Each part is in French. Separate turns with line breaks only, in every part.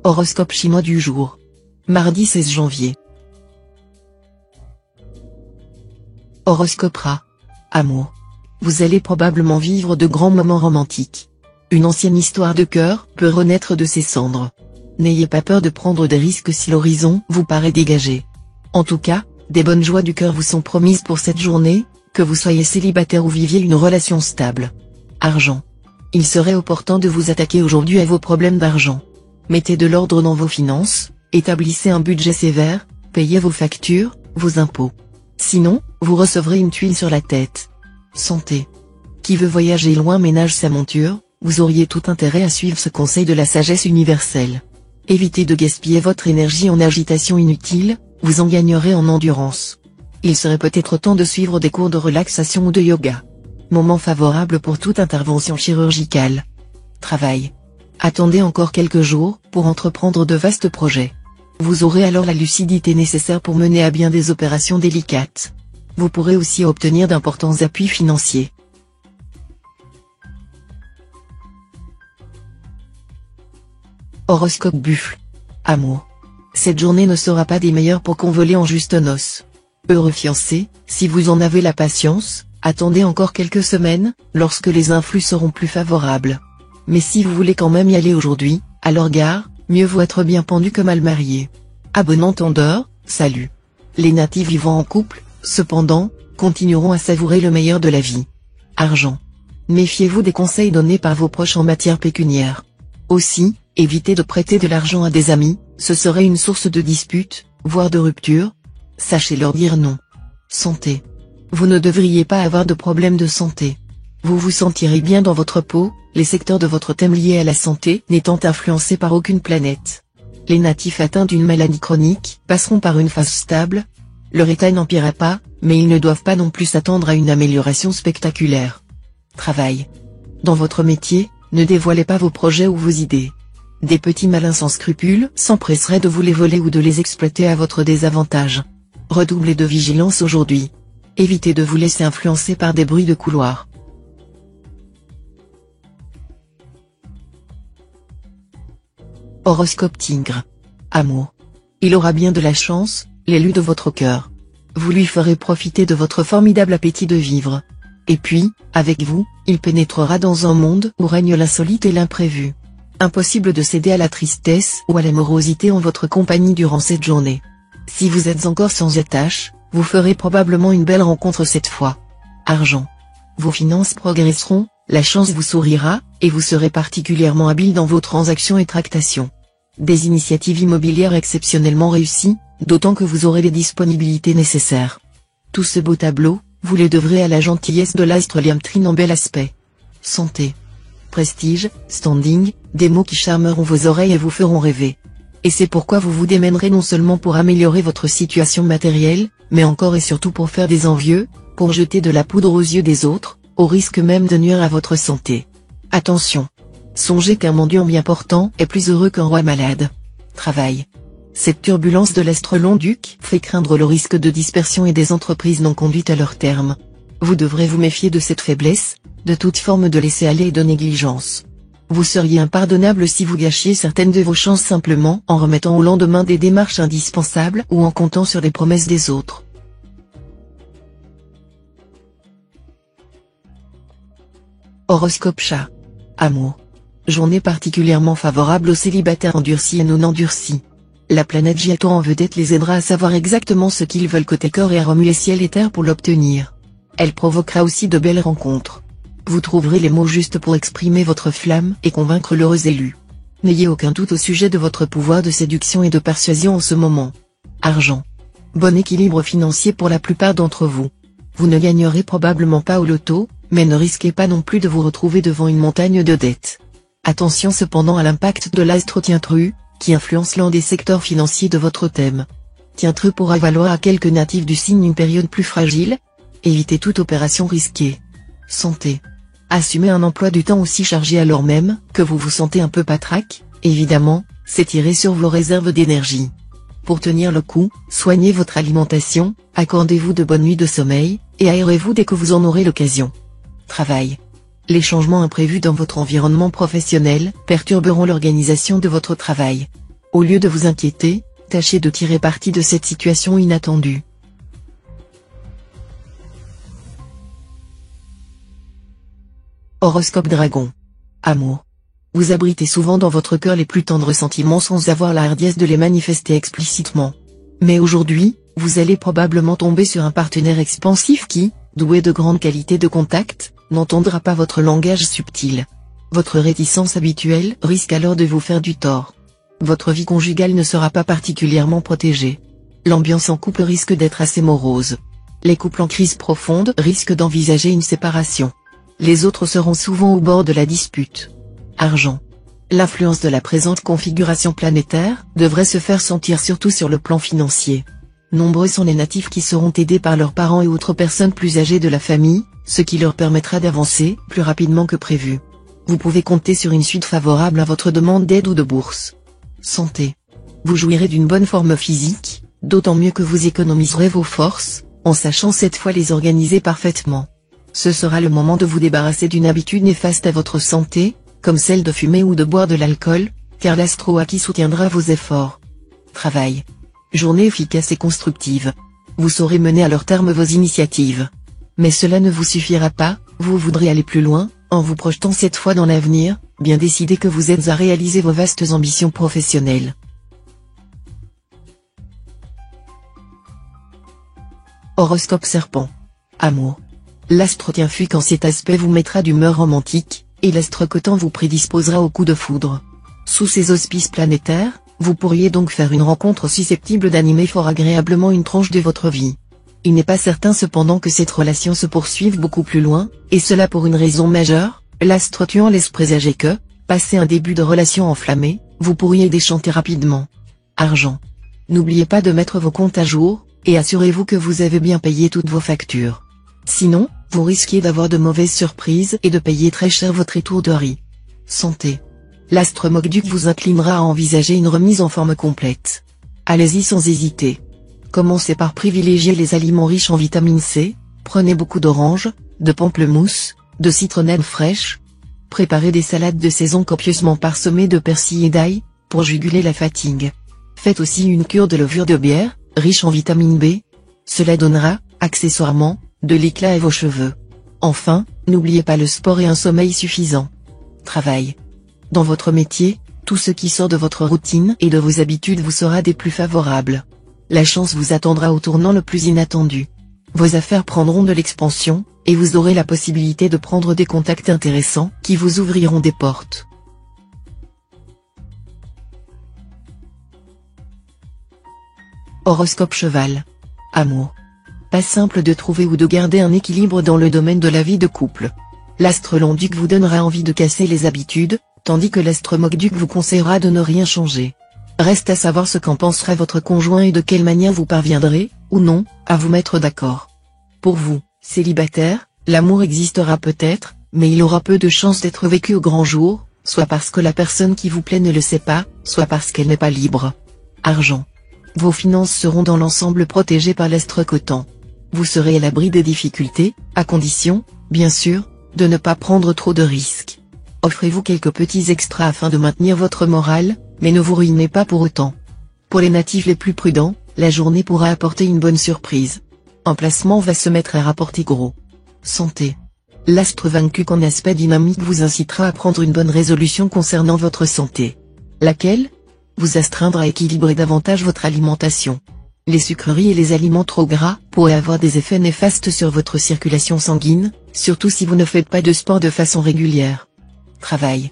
Horoscope chinois du jour. Mardi 16 janvier. Horoscope Ra. Amour. Vous allez probablement vivre de grands moments romantiques. Une ancienne histoire de cœur peut renaître de ses cendres. N'ayez pas peur de prendre des risques si l'horizon vous paraît dégagé. En tout cas, des bonnes joies du cœur vous sont promises pour cette journée, que vous soyez célibataire ou viviez une relation stable. Argent. Il serait opportun de vous attaquer aujourd'hui à vos problèmes d'argent. Mettez de l'ordre dans vos finances, établissez un budget sévère, payez vos factures, vos impôts. Sinon, vous recevrez une tuile sur la tête. Santé. Qui veut voyager loin ménage sa monture, vous auriez tout intérêt à suivre ce conseil de la sagesse universelle. Évitez de gaspiller votre énergie en agitation inutile, vous en gagnerez en endurance. Il serait peut-être temps de suivre des cours de relaxation ou de yoga. Moment favorable pour toute intervention chirurgicale. Travail. Attendez encore quelques jours pour entreprendre de vastes projets. Vous aurez alors la lucidité nécessaire pour mener à bien des opérations délicates. Vous pourrez aussi obtenir d'importants appuis financiers. Horoscope Buffle. Amour. Cette journée ne sera pas des meilleures pour convoler en juste noces. Heureux fiancés, si vous en avez la patience, attendez encore quelques semaines, lorsque les influx seront plus favorables. Mais si vous voulez quand même y aller aujourd'hui, alors gare, mieux vaut être bien pendu que mal marié. À bon entendeur, salut. Les natifs vivant en couple, cependant, continueront à savourer le meilleur de la vie. Argent. Méfiez-vous des conseils donnés par vos proches en matière pécuniaire. Aussi, évitez de prêter de l'argent à des amis, ce serait une source de dispute, voire de rupture. Sachez leur dire non. Santé. Vous ne devriez pas avoir de problème de santé. Vous vous sentirez bien dans votre peau, les secteurs de votre thème liés à la santé n'étant influencés par aucune planète. Les natifs atteints d'une maladie chronique passeront par une phase stable. Leur état n'empirera pas, mais ils ne doivent pas non plus s'attendre à une amélioration spectaculaire. Travail. Dans votre métier, ne dévoilez pas vos projets ou vos idées. Des petits malins sans scrupules s'empresseraient de vous les voler ou de les exploiter à votre désavantage. Redoublez de vigilance aujourd'hui. Évitez de vous laisser influencer par des bruits de couloir. Horoscope Tigre. Amour. Il aura bien de la chance, l'élu de votre cœur. Vous lui ferez profiter de votre formidable appétit de vivre. Et puis, avec vous, il pénétrera dans un monde où règne l'insolite et l'imprévu. Impossible de céder à la tristesse ou à la morosité en votre compagnie durant cette journée. Si vous êtes encore sans attache, vous ferez probablement une belle rencontre cette fois. Argent. Vos finances progresseront, la chance vous sourira, et vous serez particulièrement habile dans vos transactions et tractations. Des initiatives immobilières exceptionnellement réussies, d'autant que vous aurez les disponibilités nécessaires. Tout ce beau tableau, vous les devrez à la gentillesse de l'astre Liamtrine en bel aspect. Santé. Prestige, standing, des mots qui charmeront vos oreilles et vous feront rêver. Et c'est pourquoi vous vous démènerez non seulement pour améliorer votre situation matérielle, mais encore et surtout pour faire des envieux, pour jeter de la poudre aux yeux des autres, au risque même de nuire à votre santé. Attention. Songez qu'un mendiant bien portant est plus heureux qu'un roi malade. Travail. Cette turbulence de l'astre Long-Duc fait craindre le risque de dispersion et des entreprises non conduites à leur terme. Vous devrez vous méfier de cette faiblesse, de toute forme de laisser-aller et de négligence. Vous seriez impardonnable si vous gâchiez certaines de vos chances simplement en remettant au lendemain des démarches indispensables ou en comptant sur les promesses des autres. Horoscope Chat. Amour. Journée particulièrement favorable aux célibataires endurcis et non endurcis. La planète Giaton en vedette les aidera à savoir exactement ce qu'ils veulent côté corps et à remuer ciel et terre pour l'obtenir. Elle provoquera aussi de belles rencontres. Vous trouverez les mots justes pour exprimer votre flamme et convaincre l'heureux élu. N'ayez aucun doute au sujet de votre pouvoir de séduction et de persuasion en ce moment. Argent. Bon équilibre financier pour la plupart d'entre vous. Vous ne gagnerez probablement pas au loto, mais ne risquez pas non plus de vous retrouver devant une montagne de dettes. Attention cependant à l'impact de l'astre Tiintru, qui influence l'un des secteurs financiers de votre thème. Tiintru pourra valoir à quelques natifs du signe une période plus fragile. Évitez toute opération risquée. Santé. Assumez un emploi du temps aussi chargé alors même que vous vous sentez un peu patraque, évidemment, c'est tirer sur vos réserves d'énergie. Pour tenir le coup, soignez votre alimentation, accordez-vous de bonnes nuits de sommeil, et aérez-vous dès que vous en aurez l'occasion. Travail. Les changements imprévus dans votre environnement professionnel perturberont l'organisation de votre travail. Au lieu de vous inquiéter, tâchez de tirer parti de cette situation inattendue. Horoscope Dragon. Amour. Vous abritez souvent dans votre cœur les plus tendres sentiments sans avoir la hardiesse de les manifester explicitement. Mais aujourd'hui, vous allez probablement tomber sur un partenaire expansif qui, doué de grandes qualités de contact, n'entendra pas votre langage subtil. Votre réticence habituelle risque alors de vous faire du tort. Votre vie conjugale ne sera pas particulièrement protégée. L'ambiance en couple risque d'être assez morose. Les couples en crise profonde risquent d'envisager une séparation. Les autres seront souvent au bord de la dispute. Argent. L'influence de la présente configuration planétaire devrait se faire sentir surtout sur le plan financier. Nombreux sont les natifs qui seront aidés par leurs parents et autres personnes plus âgées de la famille, ce qui leur permettra d'avancer plus rapidement que prévu. Vous pouvez compter sur une suite favorable à votre demande d'aide ou de bourse. Santé. Vous jouirez d'une bonne forme physique, d'autant mieux que vous économiserez vos forces, en sachant cette fois les organiser parfaitement. Ce sera le moment de vous débarrasser d'une habitude néfaste à votre santé, comme celle de fumer ou de boire de l'alcool, car l'astro-aki soutiendra vos efforts. Travail. Journée efficace et constructive. Vous saurez mener à leur terme vos initiatives. Mais cela ne vous suffira pas, vous voudrez aller plus loin, en vous projetant cette fois dans l'avenir, bien décidé que vous êtes à réaliser vos vastes ambitions professionnelles. Horoscope Serpent. Amour. L'astre tient fuit quand cet aspect vous mettra d'humeur romantique, et l'astre cotant vous prédisposera au coup de foudre. Sous ces auspices planétaires, vous pourriez donc faire une rencontre susceptible d'animer fort agréablement une tranche de votre vie. Il n'est pas certain cependant que cette relation se poursuive beaucoup plus loin, et cela pour une raison majeure, l'astre tuant laisse présager que, passé un début de relation enflammée, vous pourriez déchanter rapidement. Argent. N'oubliez pas de mettre vos comptes à jour, et assurez-vous que vous avez bien payé toutes vos factures. Sinon, vous risquez d'avoir de mauvaises surprises et de payer très cher votre étourderie. Santé. L'astre Mogduc vous inclinera à envisager une remise en forme complète. Allez-y sans hésiter. Commencez par privilégier les aliments riches en vitamine C, prenez beaucoup d'oranges, de pamplemousse, de citronnelle fraîche. Préparez des salades de saison copieusement parsemées de persil et d'ail, pour juguler la fatigue. Faites aussi une cure de levure de bière, riche en vitamine B. Cela donnera, accessoirement, de l'éclat à vos cheveux. Enfin, n'oubliez pas le sport et un sommeil suffisant. Travail. Dans votre métier, tout ce qui sort de votre routine et de vos habitudes vous sera des plus favorables. La chance vous attendra au tournant le plus inattendu. Vos affaires prendront de l'expansion, et vous aurez la possibilité de prendre des contacts intéressants qui vous ouvriront des portes. Horoscope Cheval. Amour. Pas simple de trouver ou de garder un équilibre dans le domaine de la vie de couple. L'astre Landuc vous donnera envie de casser les habitudes, tandis que l'astre Mogduc vous conseillera de ne rien changer. Reste à savoir ce qu'en pensera votre conjoint et de quelle manière vous parviendrez, ou non, à vous mettre d'accord. Pour vous, célibataire, l'amour existera peut-être, mais il aura peu de chances d'être vécu au grand jour, soit parce que la personne qui vous plaît ne le sait pas, soit parce qu'elle n'est pas libre. Argent. Vos finances seront dans l'ensemble protégées par l'astre cotant. Vous serez à l'abri des difficultés, à condition, bien sûr, de ne pas prendre trop de risques. Offrez-vous quelques petits extras afin de maintenir votre morale, mais ne vous ruinez pas pour autant. Pour les natifs les plus prudents, la journée pourra apporter une bonne surprise. Un placement va se mettre à rapporter gros. Santé. L'astre vaincu en aspect dynamique vous incitera à prendre une bonne résolution concernant votre santé. Laquelle ? Vous astreindre à équilibrer davantage votre alimentation. Les sucreries et les aliments trop gras pourraient avoir des effets néfastes sur votre circulation sanguine, surtout si vous ne faites pas de sport de façon régulière. Travail.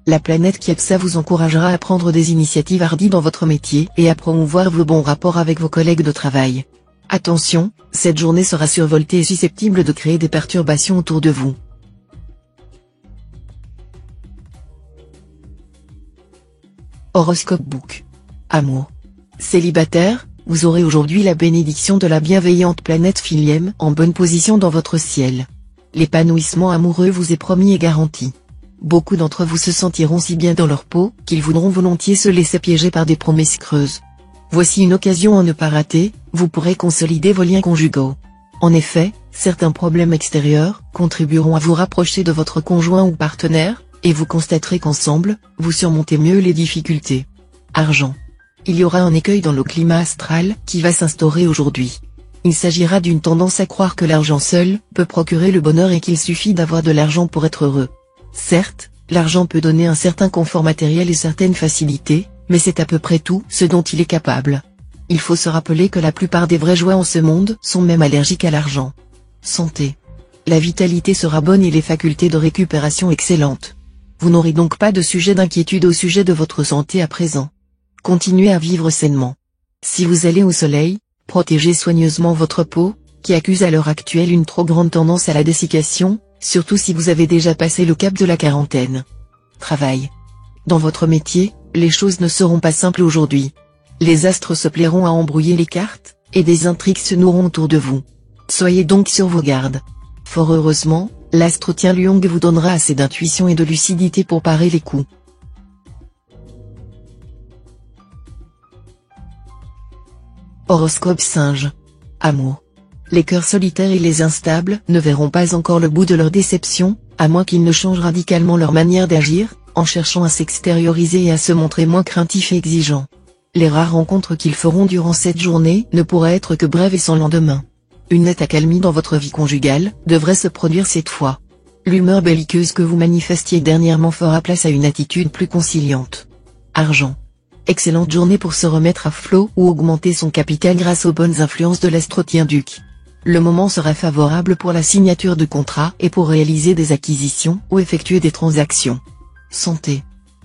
La planète Kiepsa vous encouragera à prendre des initiatives hardies dans votre métier et à promouvoir vos bons rapports avec vos collègues de travail. Attention, cette journée sera survoltée et susceptible de créer des perturbations autour de vous. Horoscope Book. Amour. Célibataire, vous aurez aujourd'hui la bénédiction de la bienveillante planète Philiem en bonne position dans votre ciel. L'épanouissement amoureux vous est promis et garanti. Beaucoup d'entre vous se sentiront si bien dans leur peau qu'ils voudront volontiers se laisser piéger par des promesses creuses. Voici une occasion à ne pas rater, vous pourrez consolider vos liens conjugaux. En effet, certains problèmes extérieurs contribueront à vous rapprocher de votre conjoint ou partenaire, et vous constaterez qu'ensemble, vous surmontez mieux les difficultés. Argent. Il y aura un écueil dans le climat astral qui va s'instaurer aujourd'hui. Il s'agira d'une tendance à croire que l'argent seul peut procurer le bonheur et qu'il suffit d'avoir de l'argent pour être heureux. Certes, l'argent peut donner un certain confort matériel et certaines facilités, mais c'est à peu près tout ce dont il est capable. Il faut se rappeler que la plupart des vraies joies en ce monde sont même allergiques à l'argent. Santé. La vitalité sera bonne et les facultés de récupération excellentes. Vous n'aurez donc pas de sujet d'inquiétude au sujet de votre santé à présent. Continuez à vivre sainement. Si vous allez au soleil, protégez soigneusement votre peau, qui accuse à l'heure actuelle une trop grande tendance à la dessiccation, surtout si vous avez déjà passé le cap de la quarantaine. Travail. Dans votre métier, les choses ne seront pas simples aujourd'hui. Les astres se plairont à embrouiller les cartes, et des intrigues se noueront autour de vous. Soyez donc sur vos gardes. Fort heureusement, l'astre Tien Luong vous donnera assez d'intuition et de lucidité pour parer les coups. Horoscope Singe. Amour. Les cœurs solitaires et les instables ne verront pas encore le bout de leur déception, à moins qu'ils ne changent radicalement leur manière d'agir, en cherchant à s'extérioriser et à se montrer moins craintifs et exigeants. Les rares rencontres qu'ils feront durant cette journée ne pourraient être que brèves et sans lendemain. Une nette accalmie dans votre vie conjugale devrait se produire cette fois. L'humeur belliqueuse que vous manifestiez dernièrement fera place à une attitude plus conciliante. Argent. Excellente journée pour se remettre à flot ou augmenter son capital grâce aux bonnes influences de l'astre Tien Duc. Le moment sera favorable pour la signature de contrats et pour réaliser des acquisitions ou effectuer des transactions. Santé.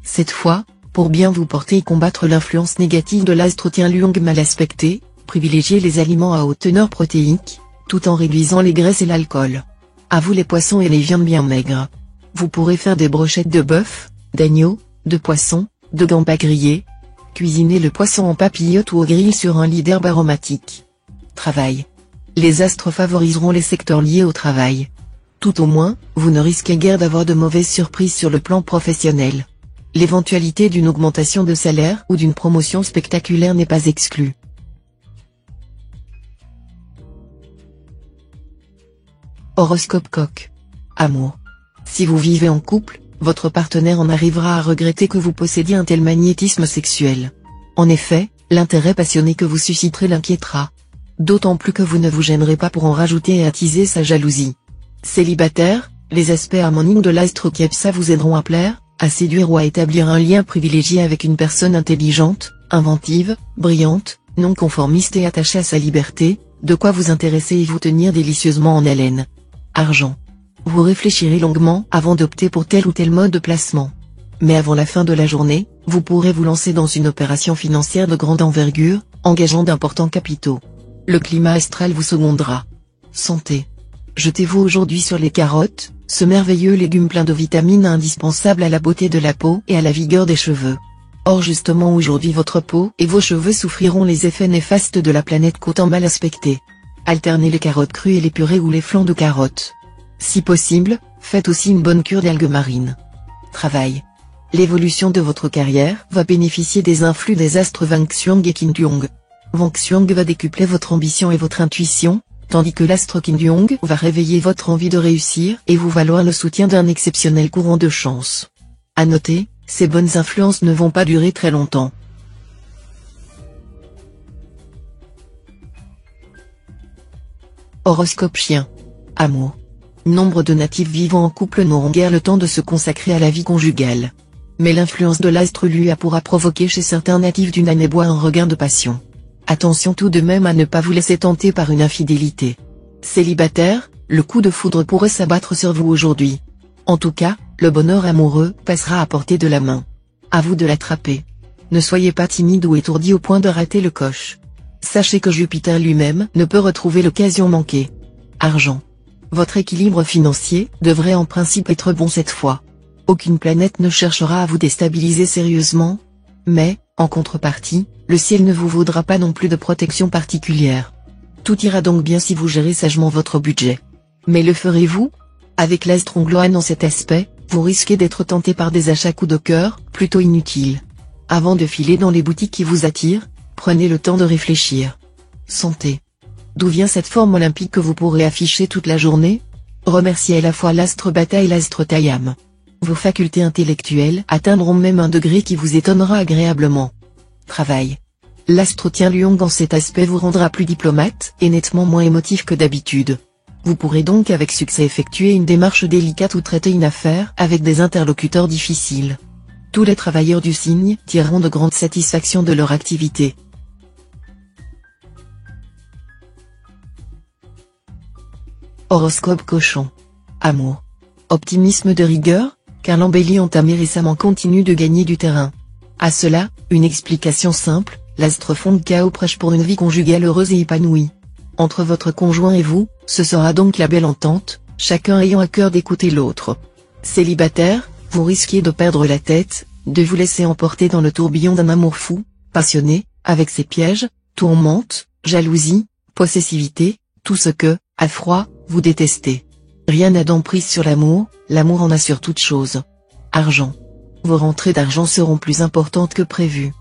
Cette fois, pour bien vous porter et combattre l'influence négative de l'astre Tien Luong mal aspecté, privilégiez les aliments à haute teneur protéique, tout en réduisant les graisses et l'alcool. À vous les poissons et les viandes bien maigres. Vous pourrez faire des brochettes de bœuf, d'agneau, de poisson, de gambas grillés. Cuisinez le poisson en papillote ou au grill sur un lit d'herbe aromatique. Travail. Les astres favoriseront les secteurs liés au travail. Tout au moins, vous ne risquez guère d'avoir de mauvaises surprises sur le plan professionnel. L'éventualité d'une augmentation de salaire ou d'une promotion spectaculaire n'est pas exclue. Horoscope Coq. Amour. Si vous vivez en couple, votre partenaire en arrivera à regretter que vous possédiez un tel magnétisme sexuel. En effet, l'intérêt passionné que vous susciterez l'inquiétera. D'autant plus que vous ne vous gênerez pas pour en rajouter et attiser sa jalousie. Célibataire, les aspects harmoniques de l'astre Kepsa vous aideront à plaire, à séduire ou à établir un lien privilégié avec une personne intelligente, inventive, brillante, non conformiste et attachée à sa liberté, de quoi vous intéresser et vous tenir délicieusement en haleine. Argent. Vous réfléchirez longuement avant d'opter pour tel ou tel mode de placement. Mais avant la fin de la journée, vous pourrez vous lancer dans une opération financière de grande envergure, engageant d'importants capitaux. Le climat astral vous secondera. Santé. Jetez-vous aujourd'hui sur les carottes, ce merveilleux légume plein de vitamines indispensable à la beauté de la peau et à la vigueur des cheveux. Or justement aujourd'hui votre peau et vos cheveux souffriront les effets néfastes de la planète Côte mal aspectée. Alternez les carottes crues et les purées ou les flancs de carottes. Si possible, faites aussi une bonne cure d'algues marines. Travail. L'évolution de votre carrière va bénéficier des influx des astres Wang Xuang et Qin Duong. Wang Xuang va décupler votre ambition et votre intuition, tandis que l'astre Qin Duong va réveiller votre envie de réussir et vous valoir le soutien d'un exceptionnel courant de chance. À noter, ces bonnes influences ne vont pas durer très longtemps. Horoscope Chien. Amour. Nombre de natifs vivant en couple n'auront guère le temps de se consacrer à la vie conjugale. Mais l'influence de l'astre lui pourra provoquer chez certains natifs du Nanebois un regain de passion. Attention tout de même à ne pas vous laisser tenter par une infidélité. Célibataire, le coup de foudre pourrait s'abattre sur vous aujourd'hui. En tout cas, le bonheur amoureux passera à portée de la main. À vous de l'attraper. Ne soyez pas timide ou étourdi au point de rater le coche. Sachez que Jupiter lui-même ne peut retrouver l'occasion manquée. Argent. Votre équilibre financier devrait en principe être bon cette fois. Aucune planète ne cherchera à vous déstabiliser sérieusement. Mais, en contrepartie, le ciel ne vous vaudra pas non plus de protection particulière. Tout ira donc bien si vous gérez sagement votre budget. Mais le ferez-vous? Avec l'astre Ongloan en cet aspect, vous risquez d'être tenté par des achats coup de cœur, plutôt inutiles. Avant de filer dans les boutiques qui vous attirent, prenez le temps de réfléchir. Santé. D'où vient cette forme olympique que vous pourrez afficher toute la journée? Remerciez à la fois l'astre Bata et l'astre Tayam. Vos facultés intellectuelles atteindront même un degré qui vous étonnera agréablement. Travail. L'astre tient Lion en cet aspect vous rendra plus diplomate et nettement moins émotif que d'habitude. Vous pourrez donc avec succès effectuer une démarche délicate ou traiter une affaire avec des interlocuteurs difficiles. Tous les travailleurs du signe tireront de grandes satisfactions de leur activité. Horoscope Cochon. Amour. Optimisme de rigueur, car l'embellie entamée récemment continue de gagner du terrain. À cela, une explication simple, l'astre fonde chaos prêche pour une vie conjugale heureuse et épanouie. Entre votre conjoint et vous, ce sera donc la belle entente, chacun ayant à cœur d'écouter l'autre. Célibataire, vous risquez de perdre la tête, de vous laisser emporter dans le tourbillon d'un amour fou, passionné, avec ses pièges, tourmentes, jalousie, possessivité, tout ce que, à froid, vous détestez. Rien n'a d'emprise sur l'amour en a sur toute chose. Argent. Vos rentrées d'argent seront plus importantes que prévu.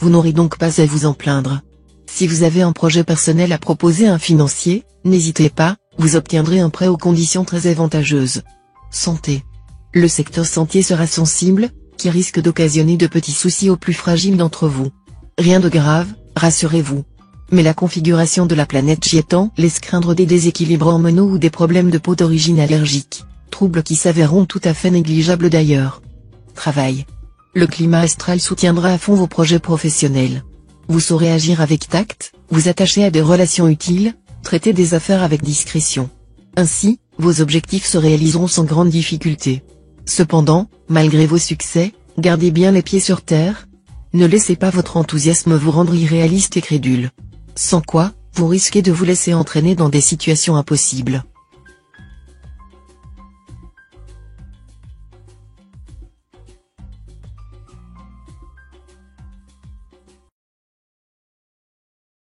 Vous n'aurez donc pas à vous en plaindre. Si vous avez un projet personnel à proposer à un financier, n'hésitez pas, vous obtiendrez un prêt aux conditions très avantageuses. Santé. Le secteur santé sera sensible, qui risque d'occasionner de petits soucis aux plus fragiles d'entre vous. Rien de grave, rassurez-vous. Mais la configuration de la planète Giétan laisse craindre des déséquilibres hormonaux ou des problèmes de peau d'origine allergique, troubles qui s'avéreront tout à fait négligeables d'ailleurs. Travail. Le climat astral soutiendra à fond vos projets professionnels. Vous saurez agir avec tact, vous attacher à des relations utiles, traiter des affaires avec discrétion. Ainsi, vos objectifs se réaliseront sans grande difficulté. Cependant, malgré vos succès, gardez bien les pieds sur terre. Ne laissez pas votre enthousiasme vous rendre irréaliste et crédule. Sans quoi, vous risquez de vous laisser entraîner dans des situations impossibles.